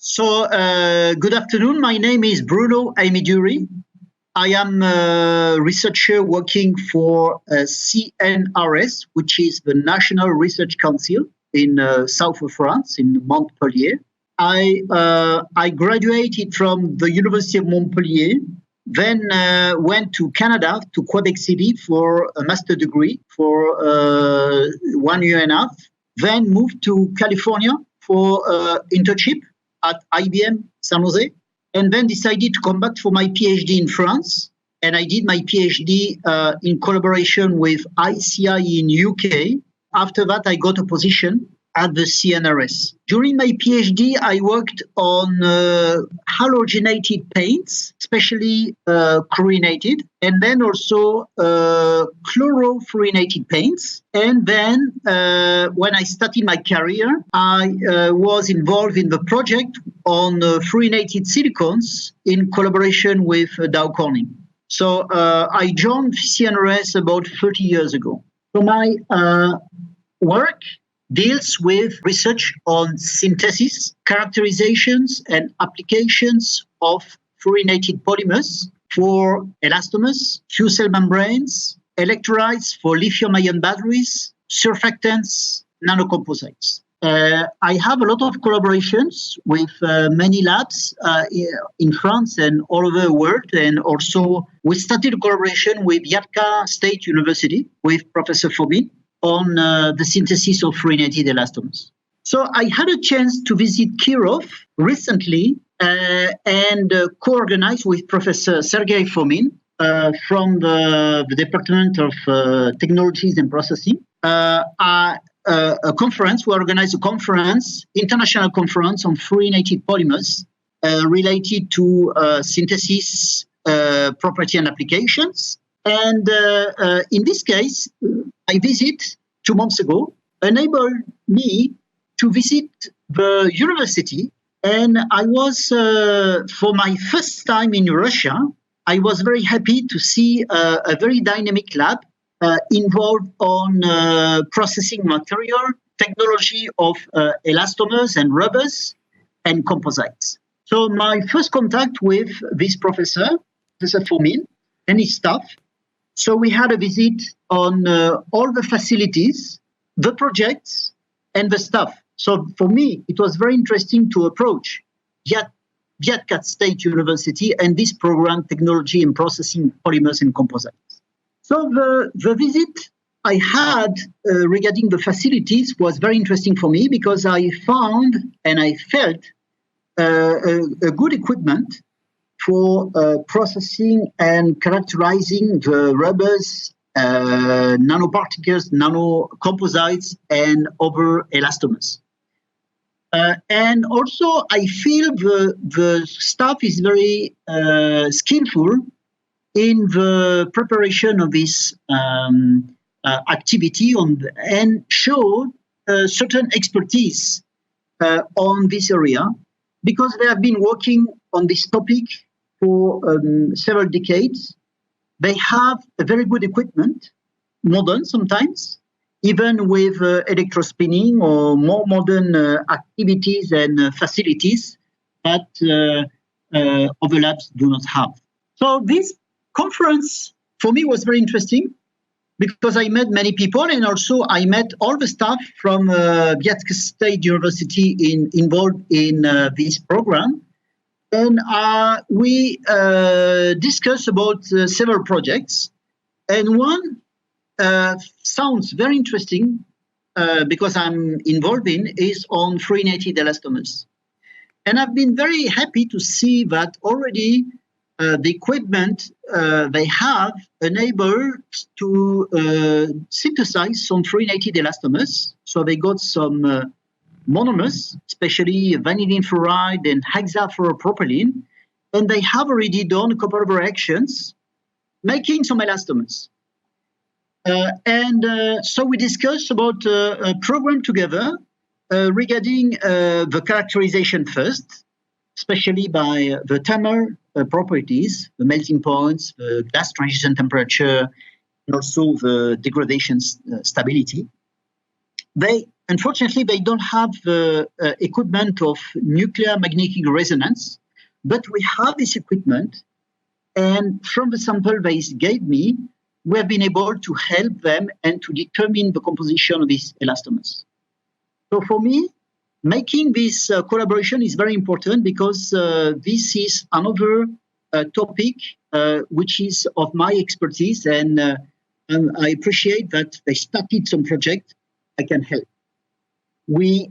Good afternoon. My name is Bruno Ameduri. I am a researcher working for CNRS, which is the National Research Council in south of France, in Montpellier. I graduated from the University of Montpellier, then went to Canada, to Quebec City for a master degree for 1 year and a half, then moved to California for internship at IBM San Jose, and then decided to come back for my PhD in France. And I did my PhD in collaboration with ICI in UK. After that, I got a position at the CNRS. During my PhD, I worked on halogenated paints, especially chlorinated, and then also chloropluorinated paints. And then when I started my career, I was involved in the project on fluorinated silicones in collaboration with Dow Corning. So I joined CNRS about 30 years ago. So my work deals with research on synthesis, characterizations, and applications of fluorinated polymers for elastomers, fuel cell membranes, electrolytes for lithium-ion batteries, surfactants, nanocomposites. I have a lot of collaborations with many labs in France and all over the world. And also, we started a collaboration with VyatSU State University with Professor Fobin on the synthesis of fluorinated elastomers. So I had a chance to visit Kirov recently and co-organize with Professor Sergei Fomin from the Department of Technologies and Processing a conference. We organized a conference, international conference on fluorinated polymers related to synthesis property and applications. And in this case, my visit 2 months ago enabled me to visit the university. And I was, for my first time in Russia, I was very happy to see a very dynamic lab involved on processing material, technology of elastomers and rubbers and composites. So my first contact with this Professor Fomin, and his staff. So we had a visit on all the facilities, the projects, and the staff. So for me, it was very interesting to approach VyatSU State University and this program, Technology and Processing Polymers and Composites. So the visit I had regarding the facilities was very interesting for me because I found and I felt a good equipment for processing and characterizing the rubbers, nanoparticles, nanocomposites, and other elastomers. And also, I feel the staff is very skillful in the preparation of this activity and show certain expertise on this area because they have been working on this topic for several decades. They have a very good equipment, modern sometimes, even with electrospinning or more modern activities and facilities that other labs do not have. So this conference for me was very interesting because I met many people and also I met all the staff from VyatSU State University involved in this program. And we discussed about several projects. And one sounds very interesting because I'm involved in is on fluorinated elastomers. And I've been very happy to see that already the equipment they have enabled to synthesize some fluorinated elastomers. So they got some monomers, especially vanillin fluoride and hexafluoropropylene, and they have already done a couple of reactions making some elastomers. So we discussed about a program together regarding the characterization first, especially by the thermal properties, the melting points, the glass transition temperature, and also the degradation stability. They Unfortunately, they don't have the equipment of nuclear magnetic resonance, but we have this equipment. And from the sample they gave me, we have been able to help them and to determine the composition of these elastomers. So for me, making this collaboration is very important because this is another topic which is of my expertise, and I appreciate that they started some project I can help. We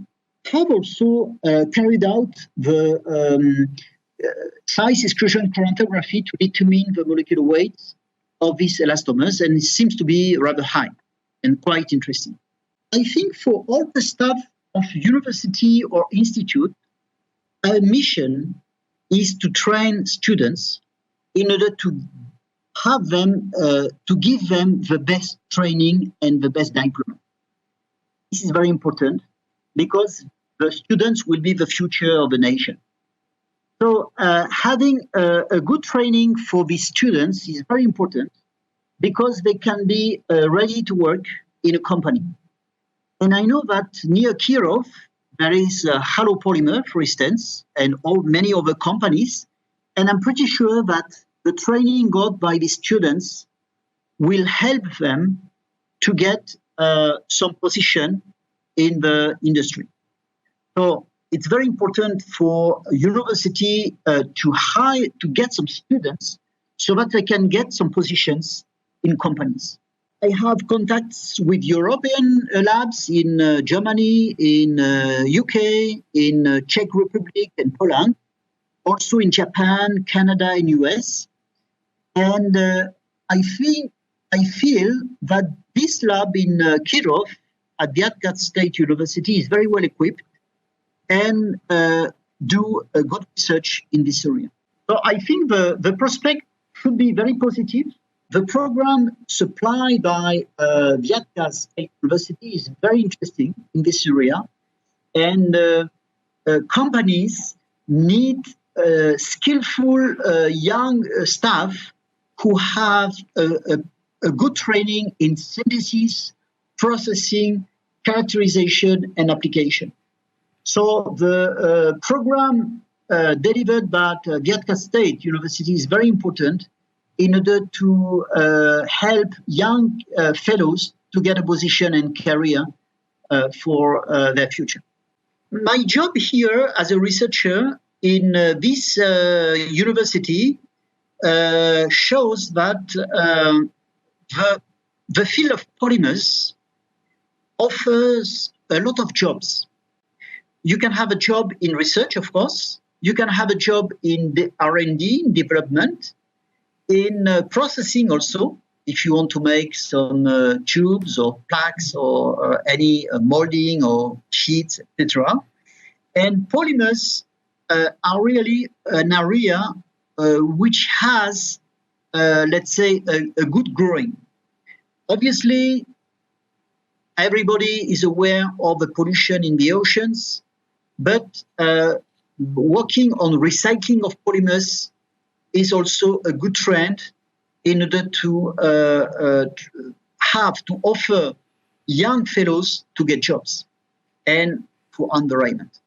have also carried out the size exclusion chromatography to determine the molecular weights of these elastomers, and it seems to be rather high and quite interesting. I think for all the staff of university or institute, our mission is to train students in order to have them, to give them the best training and the best diploma. This is very important because the students will be the future of the nation. So having a good training for these students is very important because they can be ready to work in a company. And I know that near Kirov, there is Halo Polymer, for instance, and many other companies. And I'm pretty sure that the training got by the students will help them to get some position in the industry. So it's very important for a university to get some students so that they can get some positions in companies. I have contacts with European labs in Germany, in UK, in Czech Republic and Poland, also in Japan, Canada, and US. And I feel that this lab in Kirov at VyatSU State University is very well equipped and do a good research in this area. So I think the prospect should be very positive. The program supplied by VyatSU State University is very interesting in this area, and companies need skillful young staff who have a good training in synthesis, processing, characterization, and application. So the program delivered by VyatSU State University is very important in order to help young fellows to get a position and career for their future. My job here as a researcher in this university shows that the field of polymers offers a lot of jobs. You can have a job in research, of course. You can have a job in the R&D, in development, in processing also, if you want to make some tubes or plaques or any molding or sheets, etc. And polymers are really an area which has, let's say, a good growing. Obviously, everybody is aware of the pollution in the oceans, but working on recycling of polymers is also a good trend in order to offer young fellows to get jobs and for environment.